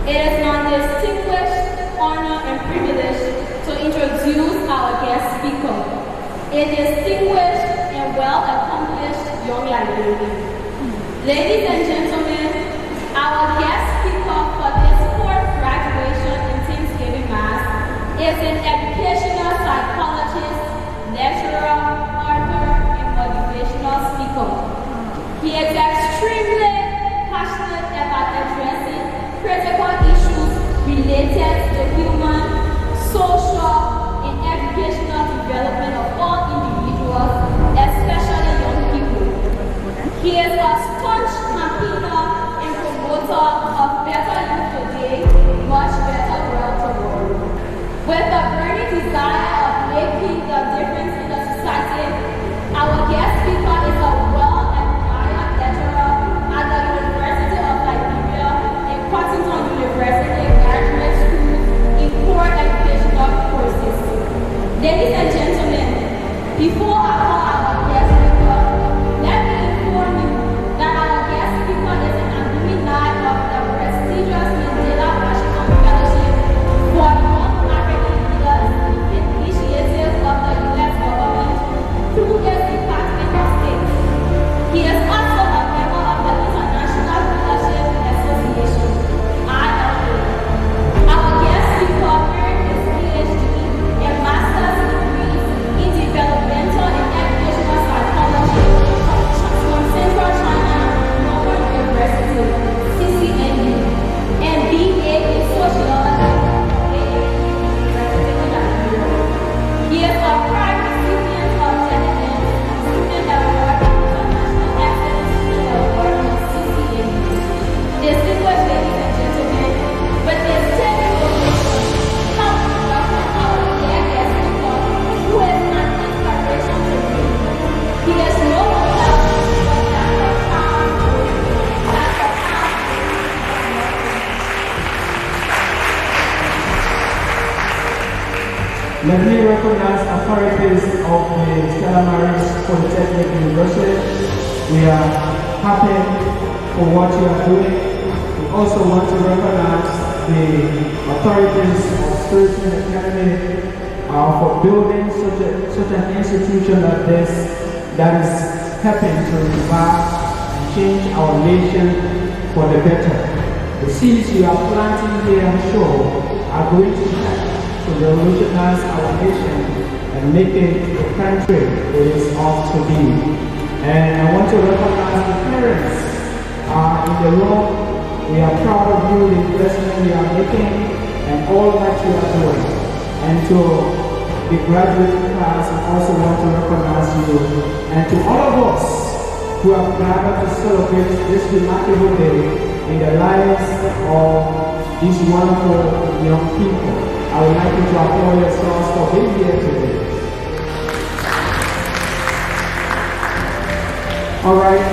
It is my distinguished honor and privilege to introduce our guest speaker, a distinguished and well-accomplished young librarian. Ladies and gentlemen, our guest speaker for this fourth graduation in Thanksgiving Mass is an educational psychologist, lecturer, author, and motivational speaker. He is extremely passionate about addressing critical issues related to human, social, and educational development of all individuals, especially young people. He is a staunch campaigner and promoter of better youth today, much better world tomorrow. With a burning desire of making the difference in the society, our guest speaker is a well-admired lecturer at the University of Liberia and Cottington University Graduate School in core educational courses. Ladies and gentlemen, before I call our guest speaker, let me inform you that our guest speaker is an alumni of the prestigious Mandela National Fellowship for Young African Leaders, an initiative of the U.S. government through its Department of State. He is also a member of the International Leadership Association, ILA. Our guest speaker earned his PhD and master's degrees in developmental and educational psychology from Central China Northern University, CCNU, and BA in sociology from AAU University in Liberia. He is a prime recipient of Delegate Student Award and International Excellence Student Award from CCNU. Distinguished ladies and gentlemen, with this standing ovation, come to welcome our dear guest speaker, who is an inspiration to me. He is no one else but Dr. Tom Gbollie. Dr. Tom Let me recognize authorities of the Stella Maris Polytechnic University. We are happy for what you are doing. We also want to recognize the authorities of Spiritan Academy for building such an institution like this that is helping to revive and change our nation for the better. The seeds you are planting here, I'm sure, are going to help to revolutionize our nation and make it the country it is ought to be. And I want to recognize the parents in the room. We are proud of you, the investment you are making, and all that you are doing. And to the graduate class, I also want to recognize you. And to all of us who have gathered to celebrate this remarkable day in the lives of these wonderful young people, I would like you to applaud yourselves for being here today. Alright,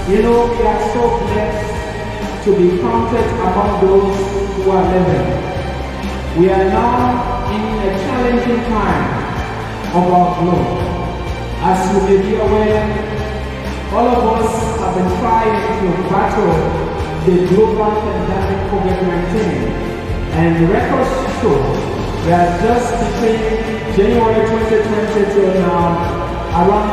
you know, we are so blessed to be counted among those who are living. We are now in a challenging time of our globe. As you may be aware, all of us have been trying to battle the global pandemic COVID-19. And the records show that just between January 2020 till now, around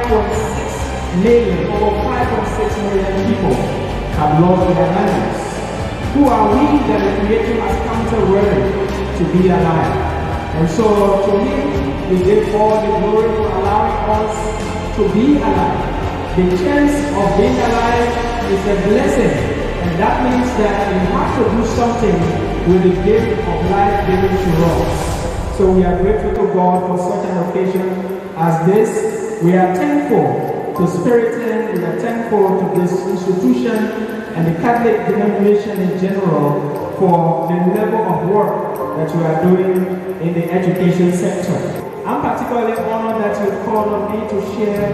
5.6 million, over 5.6 million people have lost their lives. Who are we that the Creator has counted worthy to be alive? And so to Him, we give all the glory for allowing us to be alive. The chance of being alive is a blessing. And that means that we have to do something with the gift of life given to us. So we are grateful to God for such an occasion as this. We are thankful to Spiritan, we are thankful to this institution and the Catholic denomination in general for the level of work that we are doing in the education sector. I'm particularly honored that you called on me to share.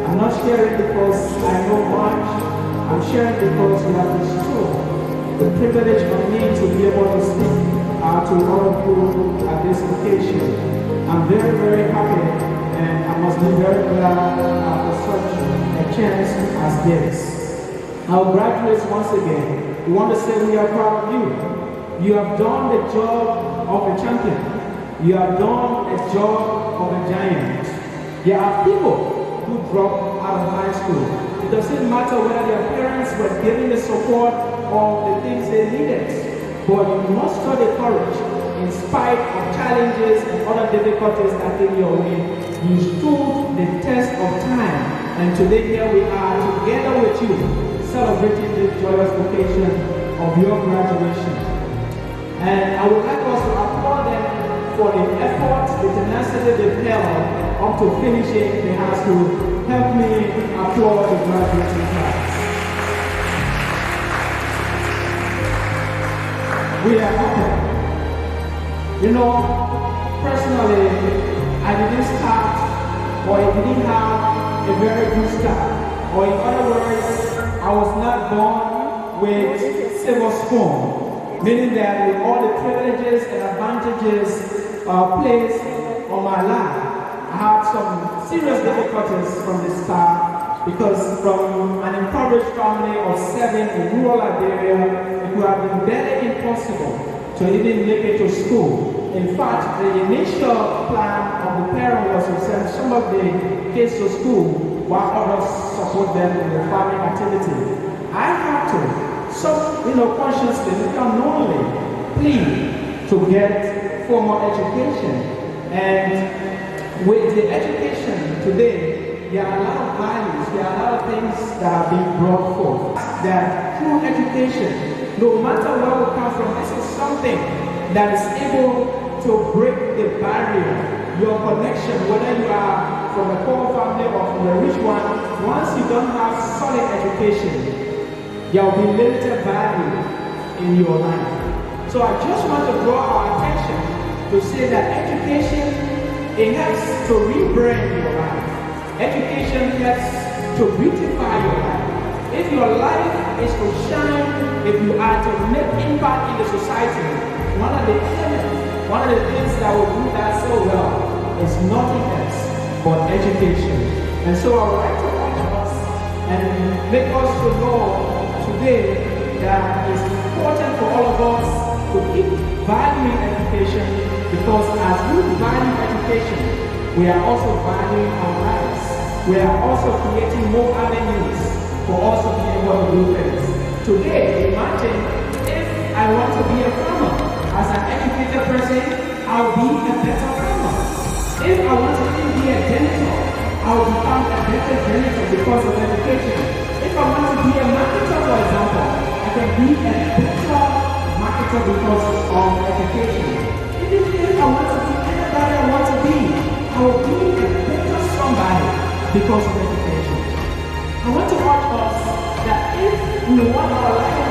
I'm not sharing because I know much. I'm sharing because you have bestowed the privilege of me to be able to speak to all of you at this occasion. I'm very, very happy, and I must be very glad for such a chance as this. Our graduates, once again, we want to say we are proud of you. You have done the job of a champion. You have done a job of a giant. There are people who drop out of high school. It doesn't matter whether their parents were giving the support or the things they needed. But you must show the courage in spite of challenges and other difficulties that came your way. You stood the test of time. And today here we are together with you, celebrating this joyous occasion of your graduation. And I would like us to applaud them for the effort, the tenacity they've held up to finishing the high school. Help me applaud the graduating class. We are happy. You know, personally, I didn't start, or I didn't have a very good start. Or in other words, I was not born with silver spoon, meaning that with all the privileges and advantages placed on my life, I had some serious difficulties from the start because from an impoverished family of 7 in rural Liberia, it would have been barely impossible to even make it to school. In fact, the initial plan of the parent was to send some of the kids to school while others support them in the farming activity. I had to, consciously, unknowingly, plead to get formal education. And with the education today, there are a lot of values, there are a lot of things that are being brought forth. That through education, no matter where we come from, this is something that is able to break the barrier, your connection, whether you are from a poor family or from a rich one. Once you don't have solid education, there will be limited value in your life. So I just want to draw our attention to say that education, it helps to rebrand your life. Education helps to beautify your life. If your life is to shine, if you are to make impact in the society, one of the things that will do that so well is nothing else but education. And so I would like to urge us and make us to know today that it's important for all of us to keep valuing education, because as we value education, we are also valuing our lives. We are also creating more avenues for us to be able to do things. Today, imagine if I want to be a farmer. As an educated person, I'll be a better farmer. If I want to even be a janitor, I'll become a better janitor because of education. If I want to be a marketer, for example, I can be a better marketer because of education. Even if I want to be anybody I want to be, I will be a better somebody because of education. I want to urge us that if we want our life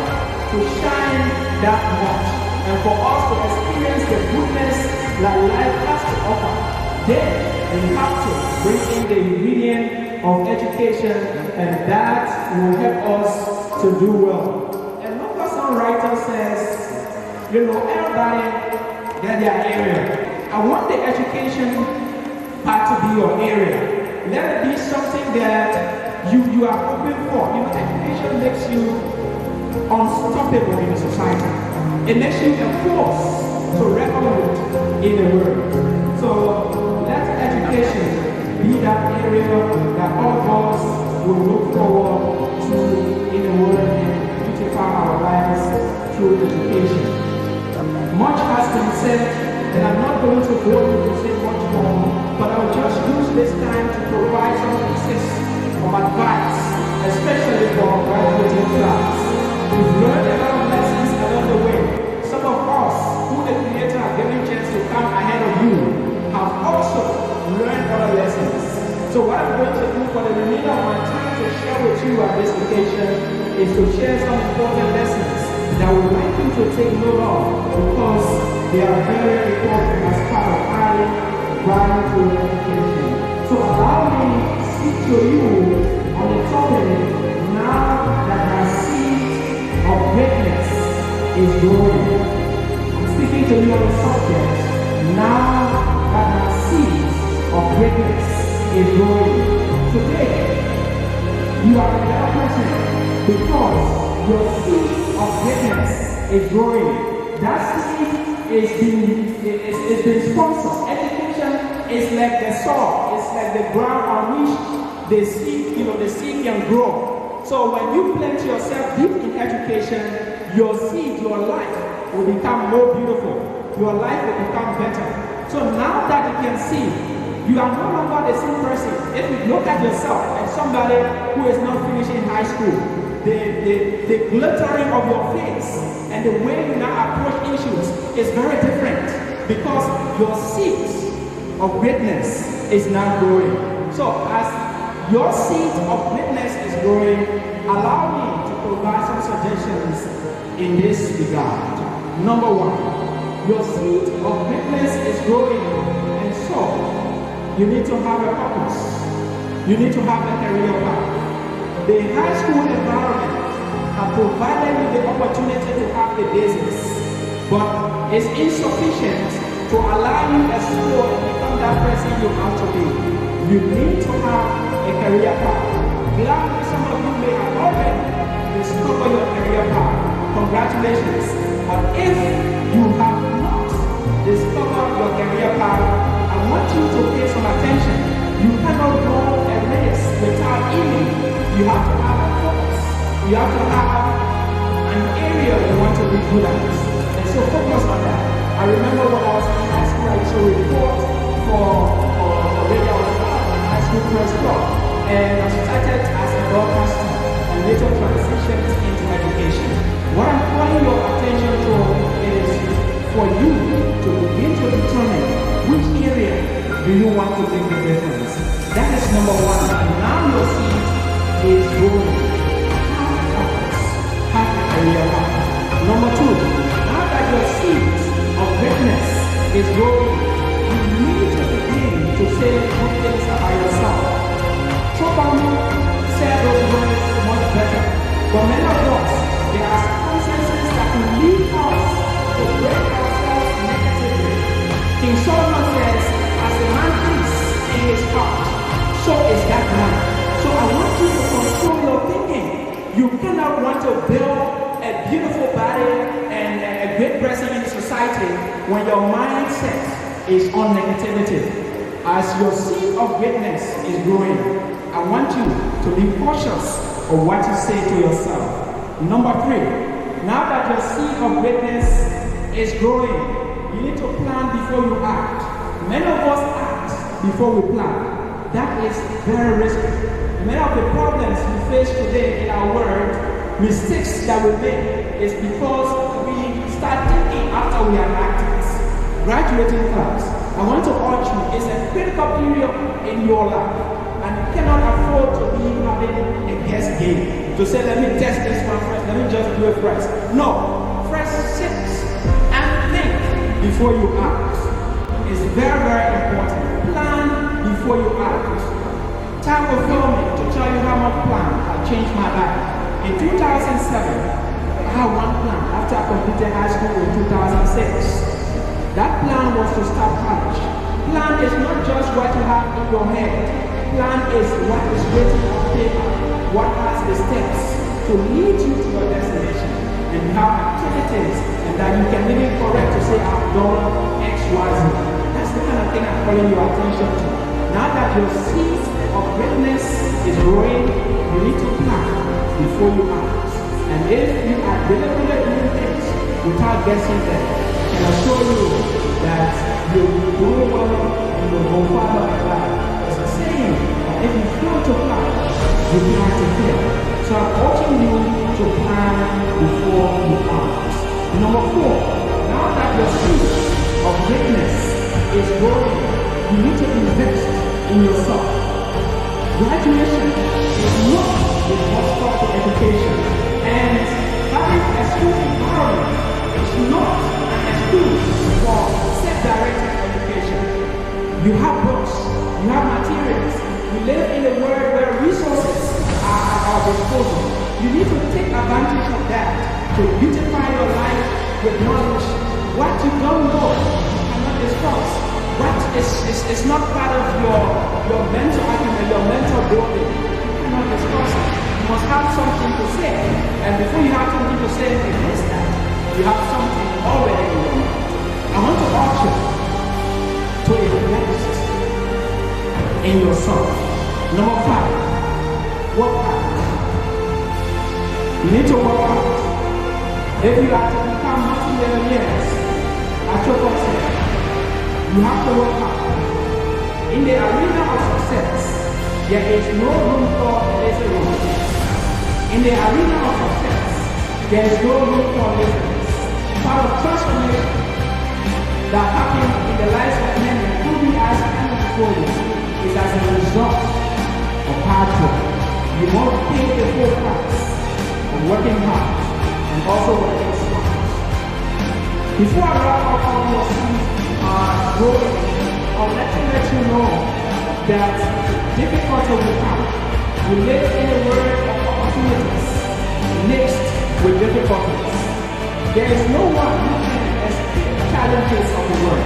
to shine that much, and for us to experience the goodness that life has to offer, then we have to bring in the ingredient of education, and that will help us to do well. And one person writer says, everybody get their area. I want the education part to be your area. Let it be something that you are hoping for. Education makes you unstoppable in society. It makes you a force to reckon with in the world. So let education be that area that all of us will look forward to in the world and beautify our lives through education. Much has been said, and I'm not going to go into say much more, but I'll just use this time to provide some pieces of advice, especially for our graduating class. We've learned a lot of lessons along the way. Some of us, who the Creator has given chance to come ahead of you, have also learned other lessons. So what I'm going to do for the remainder of my time to share with you at this occasion is to share some important lessons that would like you to take note of, because they are very important as part of adding value to education. So allow me to speak to you on the topic, now that the seed of greatness is growing. I'm speaking to you on the subject, now that the seed of greatness is growing. Today, you are a better person because your seed of greatness is growing. That seed is being sponsored. Education is like the soil, it's like the ground on which the seed can grow. So when you plant yourself deep in education, your seed, your life will become more beautiful. Your life will become better. So now that you can see, you are no longer the same person. If you look at yourself as somebody who is not finishing high school, the glittering of your face and the way you now approach issues is very different because your seed of greatness is now growing. So as your seed of greatness is growing, allow me to provide some suggestions in this regard. Number one, your seed of greatness is growing, and so you need to have a purpose. You need to have a career path. The high school environment has provided you the opportunity to have the basics, but it's insufficient to allow you to explore and become that person you have to be. You need to have a career path. Gladly, some of you may have already discovered your career path. Congratulations. But if you have not discovered your career path, I want you to pay some attention. You cannot run a race without aiming. You have to have a focus. You have to have an area you want to be good at. And so focus on that. I remember when I was in high school, I used to report for radio. I was part of the high school press club. And I started as a broadcaster and later transitioned into education. What I'm calling your attention to is for you to begin to determine which area do you want to make the difference. That is number one. And now your seed is growing. Have purpose. Have a career path. Number two, now that your seed of greatness is growing, you need to begin to say good things about yourself. Chopin said those words much better. For many of us, there are circumstances that will lead us to break ourselves negatively. King Solomon says, as a man thinks in his heart, so is that man. So I want you to control your thinking. You cannot want to build a beautiful body and a great person in society when your mindset is on negativity. As your seed of greatness is growing, I want you to be cautious of what you say to yourself. Number three, now that your seed of greatness is growing, you need to plan before you act. Many of us act before we plan. That is very risky. Many of the problems we face today in our world, mistakes that we make, is because we start thinking after we are acting. Graduating class, I want to urge you, it's a critical period in your life, and you cannot afford to be having a guess game. To say, let me test this one first, let me just do it first. No, first sit and think before you act. It's very, very important. Plan before you act. Time will fail me to tell you how much plan has changed my life. In 2007, I had one plan after I completed high school in 2006. That plan was to start college. Plan is not just what you have in your head. Plan is what is written on paper. What has the steps to lead you to your destination. And you have activities and that you can even correct to say, I've done X, Y, Z. That's the kind of thing I'm calling your attention to. Now that your seed of greatness is growing, you need to plan before you act. And if you are deliberately doing things without guessing them, I can assure you that you will do well and you will go farther in life. It's a saying that if you fail to plan, you plan to fail. So I'm urging you to plan before you act. Number four, now that your seed of greatness is growing, you need to invest in yourself. Graduation is not the first stop to education, and having a school environment is not an excuse for self-directed education. You have books, you have materials, we live in a world where resources are at our disposal. You need to take advantage of that to beautify your life with knowledge. What you don't know, you cannot discuss. What is not part of your mental argument, your mental building, you cannot discuss it. You must have something to say. And before you have something to say in this time, you have something already in your mind. I want to urge you to invest in yourself. Number 5, work hard. You need to work hard. If you are to become multi-millionaires, as your said, you have to work hard. In the arena of success, there is no room for laziness. In the arena of success, there is no room for laziness. Part of transformation that happens in the lives of men who we as and before you is as a result of hard work. You must pay the full price of working hard and also working smart. Before I wrap up on your growing, I'll let you know that difficulty will come. We live in a world of opportunities mixed with difficulties. There is no one who can escape the challenges of the world.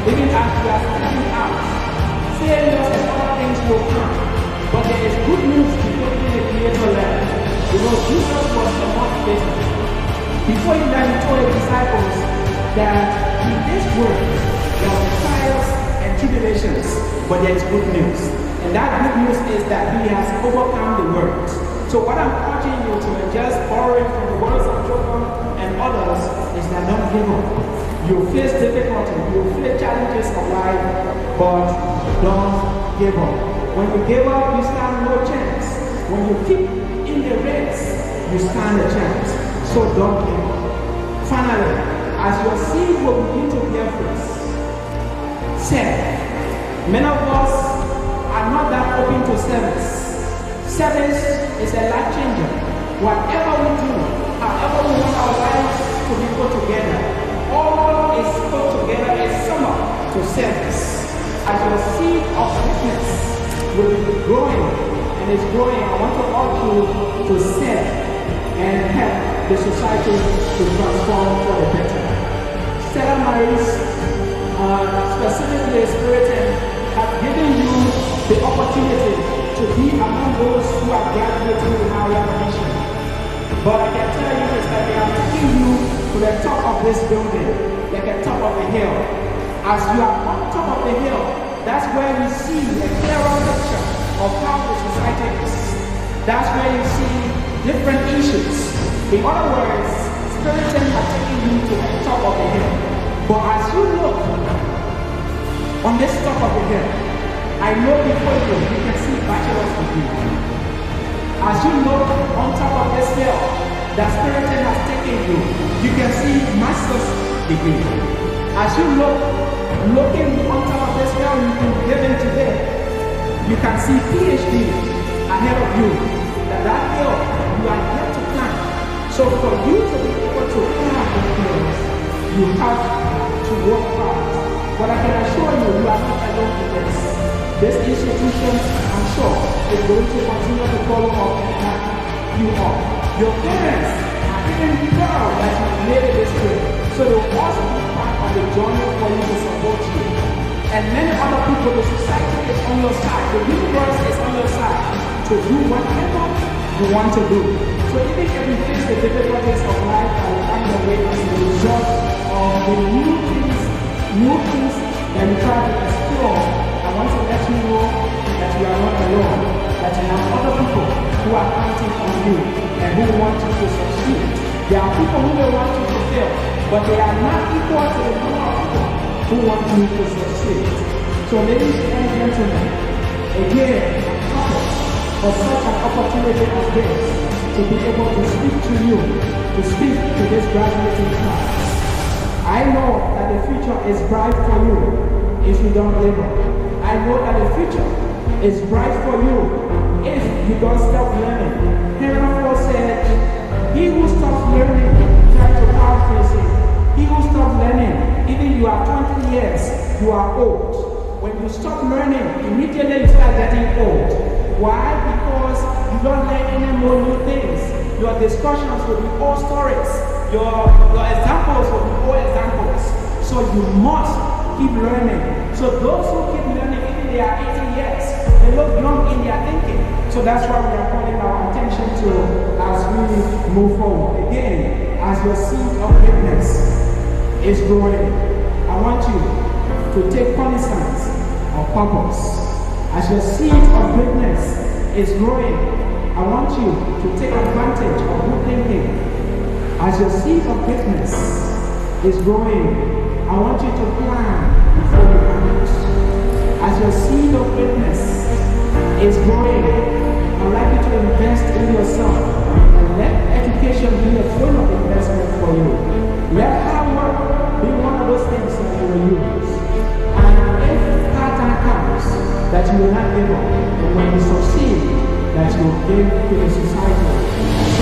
Even as we are stepping out, failures and other things will come. But there is good news before even the Creator left. Because Jesus was the motivator. Before he left, he told his disciples that in this world there are trials and tribulations, but there is good news. And that good news is that he has overcome the world. So what I'm urging you to just borrowing from the words of Job and others is that don't give up. You face difficulty, you face challenges of life, but don't give up. When you give up, you stand no chance. When you keep in the race, you stand a chance. So don't give up. Finally, as your seed will begin to bear fruits, say, many of us are not that open to service. Service is a life changer. Whatever we do, however we want our lives to be put together, all is put together as summer to service. As your seed of witness will be growing and is growing, I want to urge you to serve and help the society to transform for the better. Stella Maris, specifically Spiritan, have given you the opportunity to be among those who are graduating with higher mission. But I can tell you is that they are taking you to the top of this building, like the top of the hill. As you are on top of the hill, that's where you see a clearer picture of how the society is. That's where you see different issues. In other words, Spiritan are taking you to the top of the hill. But as you look on this top of the hill, I know before you can see bachelor's degree. As you look on top of this hill that Spiritan has taken you, you can see master's degree. As you looking on top of this hill you've been given today, you can see PhD ahead of you. That hill you are yet to climb. So for you to be able to climb the hills, you have to work hard. But I can assure you, you are not alone in this. This institution, I'm sure, is going to continue to follow up and back you up. Your parents are even proud that you made it this way. So they will also be part of the journey for you to support you. And many other people, the society is on your side, the universe is on your side to do whatever you want to do. So even if you face the difficulties of life that will come your way as a result of the new things that you try to explore, I want to let you know that you are not alone, that you have other people who are counting on you and who want you to succeed. There are people who may want you to fail, but they are not equal to the number of people who want you to succeed. So ladies and gentlemen, again, for such an opportunity as this, to be able to speak to you, to speak to this graduating class. I know that the future is bright for you if you don't give up. I know that the future is bright for you if you don't stop learning. Henry said, he who stops learning, try to paraphrase it. He who stops learning, even you are 20 years, you are old. When you stop learning, immediately you start getting old. Why? Because you don't learn any more new things. Your discussions will be old stories. Your examples will be old examples. So you must keep learning. So those who keep learning, even they are 80 years, they look young in their thinking. So that's why we are calling our attention to as we move forward. Again, as your seed of greatness is growing, I want you to take cognizance of purpose. As your seed of greatness is growing, I want you to take advantage of good thinking. As your seed of greatness is growing, I want you to plan before you act. As your seed of greatness is growing, I'd like you to invest in yourself and let education be a form of investment for you. Let hard work be one of those things that you will use. And if hard time comes, that you will not give up, and when you succeed, that you will give to the society.